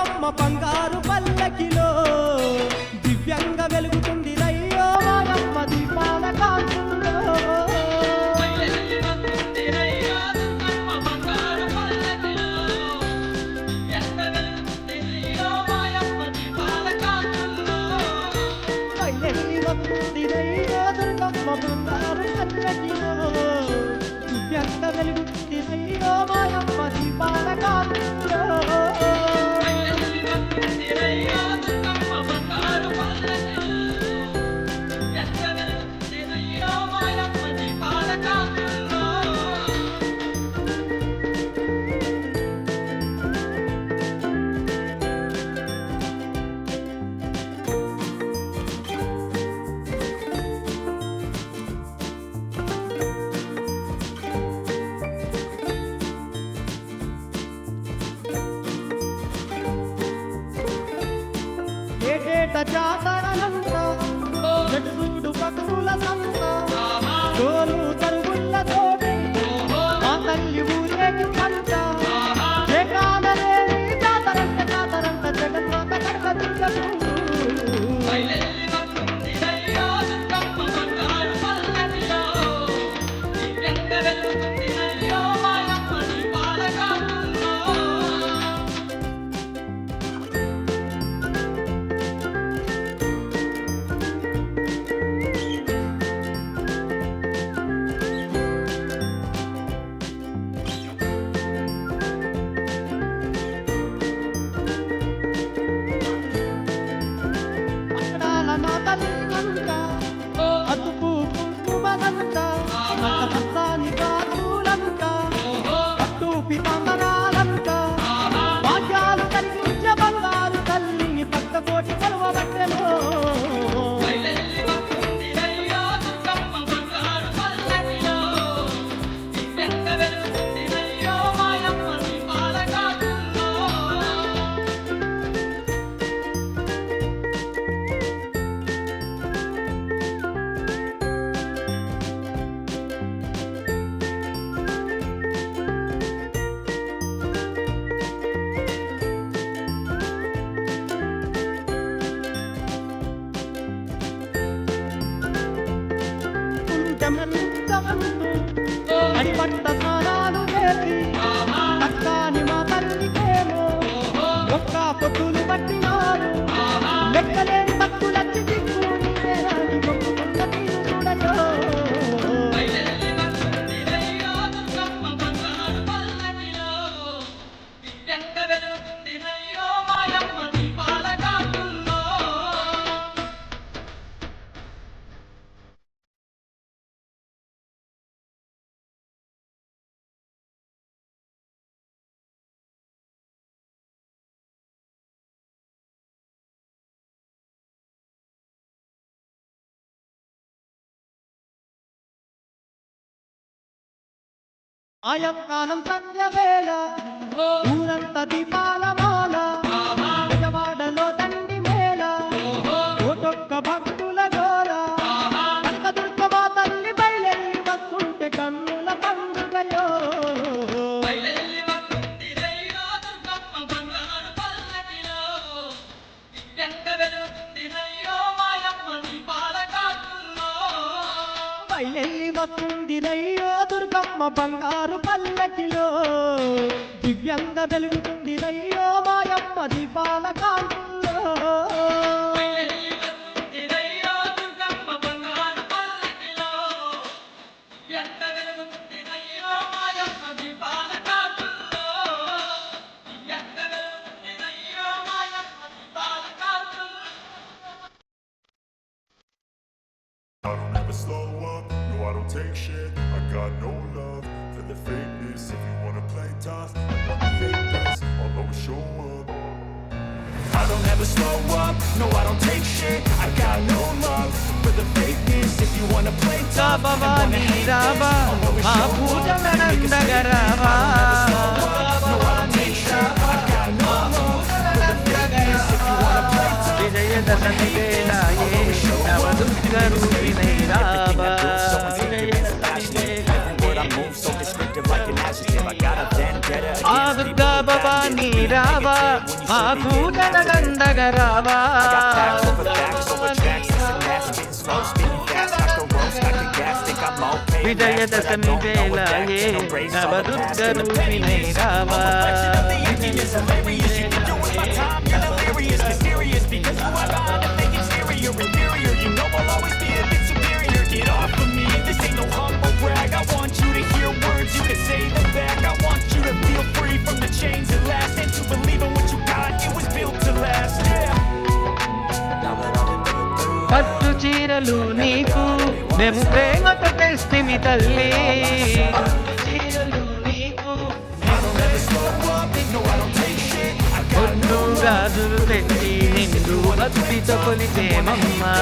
అమ్మ బంగారు పల్లకిలో దివ్యంగా వెలుగుతుంది రయ్యో మాయమ్మ దీపాల కాంతుల్లో. బయలెల్లి వస్తుంది రయ్యో దుర్గమ్మ బంగారు పల్లకిలో దివ్యంగా వెలుగుతుంది రయ్యో మాయమ్మ దీపాల కాంతుల్లో. జాతరలంతా చెట్టుడు భక్తుల సంత తోలు తరుగుళ్ళ తోటి మా తల్లి ఊరేగి పంట జగానలేని జాతరంట జాతరంట జగన్మాత కడక దుర్గకు అతుపు కుంకుమనంట మసాని బాతులంట పట్టు పితాంబరాలంట భాగ్యాలు కలిగించే బంగారు తల్లిని పక్కకోటి కొలవబట్టెను అడిపట్ట స్నానాలు చేసి చక్కాని మా తల్లికేమో ఒక్క పొట్టులు పట్టినారు లెక్కలేని భక్తులచ్చి దిక్కుని మొక్కుకున్న తీరు చూడలో ఆయకాలం సంధ్య వేళ ఊరంత దీపాల మాల విజయవాడలో దండి మేళ ఒక్కొక్క భక్తుల గోల కనకదుర్గమ్మ తల్లి బయలెల్లి వస్తుంటే కన్నుల పండుగలో బయలెల్లి వస్తుందిరయ్యో దుర్గమ్మ బంగారు పల్లకిలో దివ్యంగా వెలుగుతుందిరయ్యో మాయమ్మ దీపాల కాంతుల్లో I don't ever slow up, no I don't take shit. I got no love for the fakeness. If you wanna play tough, I want the fake best. I'll always show up. I don't ever slow up, no I don't take shit. I got no love for the fakeness. If you wanna play tough, I want the fake best. I'll always show up. Make a statement. I don't ever slow up, no I don't take shit. I got no love for the fakeness. If you wanna play tough, Vijayadashami వేళాయే Navadurga రూపిణై రావా ఆ దుర్గా భవానీ రావా మా పూజల గంధగ రావా విజయదశమి వేళాయే నవదుర్గ రూపిణై రావా because you are bound to make exterior inferior. You know I'll always be a bit superior. Get off of me, this ain't no humble brag. I want you to hear words, you can say them back. I want you to feel free from the chains that last, and to believe in what you got, it was built to last. Yeah. పట్టు చీరలు నీకు మేము ప్రేమతో తెస్తిమి తల్లి ఒడ్డు గాజులు తెచ్చి నిండు భక్తితో కొలిచేమమ్మా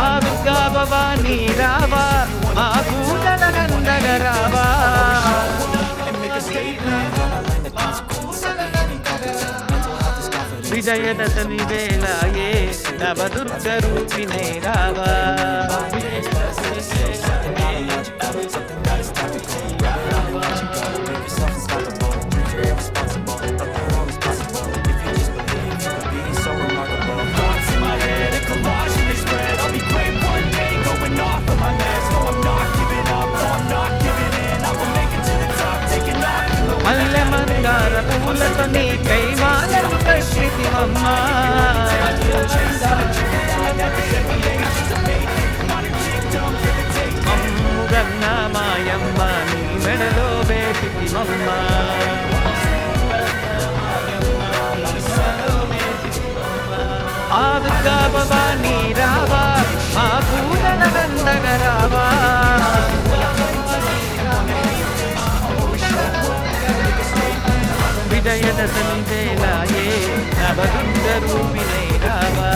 ఆ దుర్గా భవానీ రావా మా పూజల గంధగ రావా విజయదశమి వేళాయే నవదుర్గ రూపిణే రావా మల్లె మందార పూలతో నీ కైమాలం కట్టితివమ్మా అమ్ముగన్న మాయమ్మ నీ మెడలో వేసితివమ్మా ఆదుగా భవానీ రావా మా పూజల నందగ రావా విజయదశమి వేళాయే నవదుర్గ రూపిణే రావా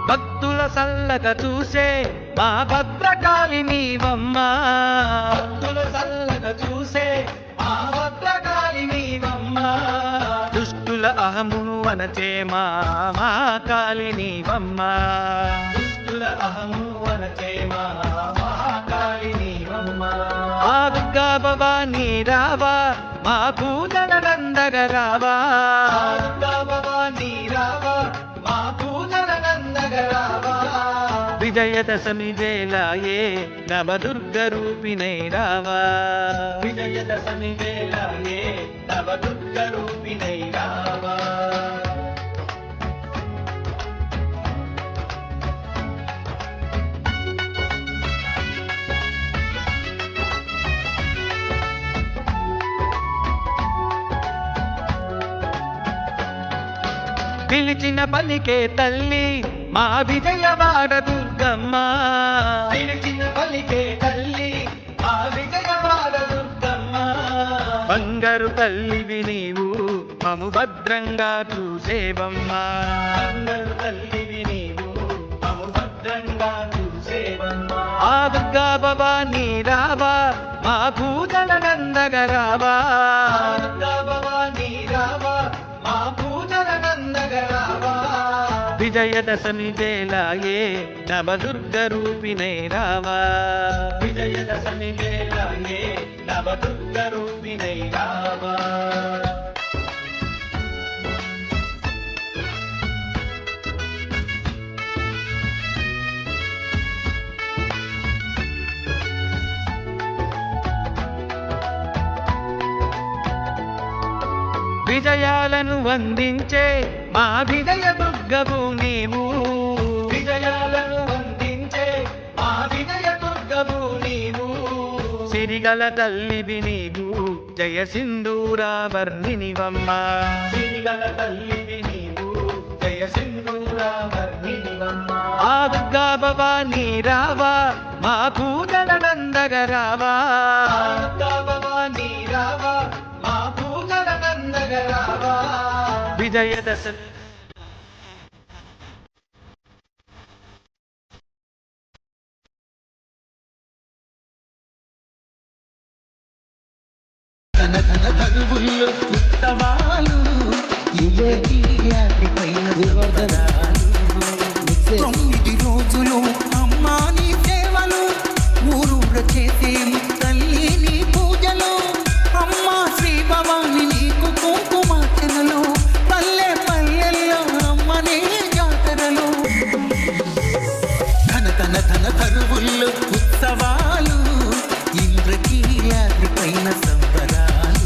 భక్తుల సల్లగా చూసే మా భద్రకాళి నీవమ్మా భక్తుల సల్లగా చూసే మా భద్రకాళి నీవమ్మా దుష్టుల అహమును అనచే మా కాళి నీవమ్మా దుష్టుల అహమును అనచే మా కాళి నీవమ్మా ఆదుగా భవానీ రావా మా పూజల నందగ రావా ఆదుగా భవానీ రావా మా పూజల నందగ రావా విజయదశమి వేళాయే నవదుర్గ రూపిణే రావా విజయదశమి వేళాయే నవదుర్గ రూపిణే రావా పిలిచిన పలికే తల్లి మా విజయవాడ దుర్గమ్మ పిలిచిన పలికే తల్లి మా విజయవాడ దుర్గమ్మ బంగారు తల్లివి నీవు మము భద్రంగా చూసేవమ్మా బంగారు తల్లివి నీవు మము భద్రంగా చూసేవమ్మా ఆ దుర్గా భవానీ రావా మా పూజల నందగ రావా దుర్గా భవానీ రావా మా పూజల నందగ రావా విజయదశమి వేళాయే నవదుర్గ రూపిణే రావా విజయదశమి వేళాయే నవదుర్గ రూపిణే రావా విజయాలను వందించే మా విజయ దుర్గవు నీవు విజయాలను వందించే మా విజయ దుర్గవు నీవు సిరిగల తల్లివి నీవు జయ సింధూరావర్ణినివమ్మ సిరిగల తల్లివి నీవు జయ సింధూరావర్ణినివమ్మ ఆ దుర్గా భవానీ రావా మా పూజల నందగ రావా దుర్గా భవానీ రావా మా పూజల నందగ రావా విజయదశమి తన తన తగువుల్లో ఉత్తమాలు ఇవే పైన వివదనాలు 9 రోజులు అమ్మా నీ సేవలు ఊరూర చేసేము తల్లి నీ పూజలు అమ్మా శ్రీ భవాని నీకు కుంకుమార్చనలు పల్లె పల్లెల్లో అమ్మనే జాతరలు తన తన తన తరువుల్లో ఉత్సవాలు ఇంద్రకీలాద్రి పైన సంబరాలు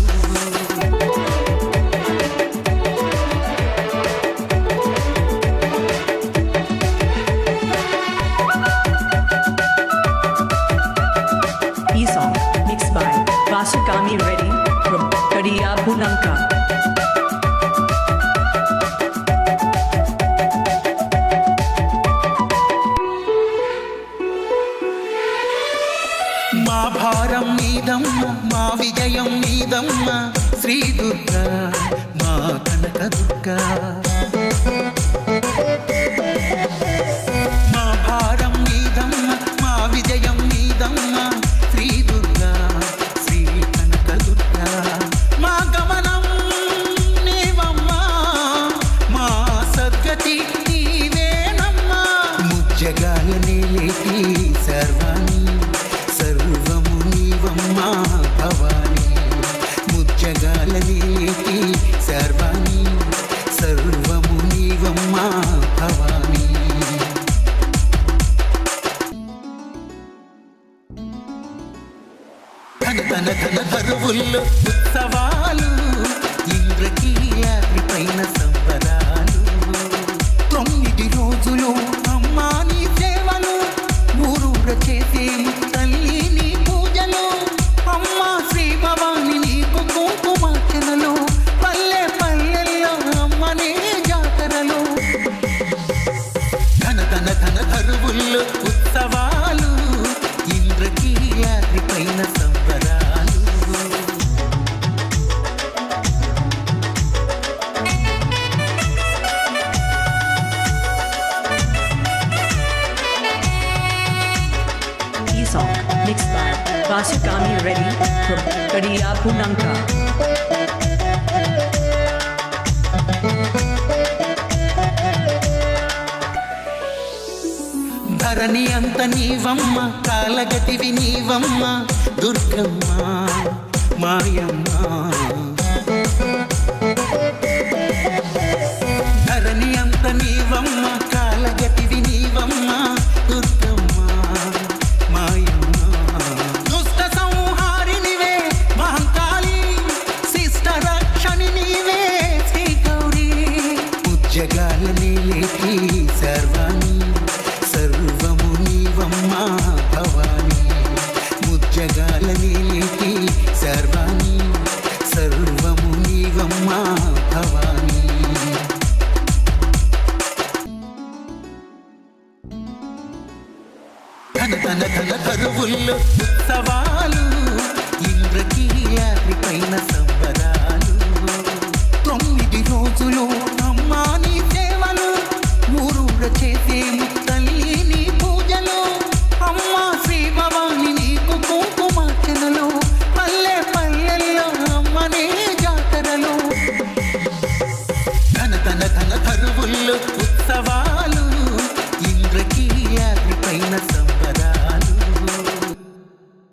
Vasukami Reddy from Kadiya Punamka. మా భారం మీదమ్మ మా విజయం నీదమ్మ శ్రీ దుర్గా మా కనక దుర్గా మా భారం నీదమ్మ మా విజయం నీదమ్మ శ్రీ దుర్గా శ్రీ కనక దుర్గా మా గమనం నీవమ్మ మా సద్గతి నీవేనమ్మా ముజ్జగాల నేలేటి సర్వాణి సర్వము నీవమ్మా భవాని ముజ్జగాల నేలేటి సర్వాణి సర్వము నీవమ్మా భవాని ధన ధన ధన ధరువుల్లో ఉత్సవాలు ఇంద్రకీలాద్రి పైన సంబరాలు 9 రోజులు అమ్మా నీ సేవలు ఊరూర చేసే తల్లి నీ పూజలు అమ్మా శ్రీ భవాని నీకు కుంకుమార్చనలు పల్లె పల్లెల్లో అమ్మనే జాతరలు ధన ధన ధన ధరువుల్లో ఉత్సవాలు ఇంద్రకీలాద్రి పైన సంబరాలు E-song mixed by Vasukami Reddy from Kadiyapunanka. ధరణి అంత నీవమ్మ కాలగతివి నీవమ్మ దుర్గమ్మ మాయమ్మ ధరణి అంత నీవమ్మ కాలగతివి నీవమ్మ దుర్గమ్మ మాయమ్మ దుష్ట సంహారినివే మహంకాళి శిష్ట రక్షణి నీవే శ్రీ గౌరీ ఉజ్జగాల నేలేటి సర్వాణి సర్వము నీవమ్మా భవాని ముజ్జగాల నేలేటి సర్వాణి సర్వము నీవమ్మా భవాని ధన ధన ధన ధరువుల్లో ఉత్సవా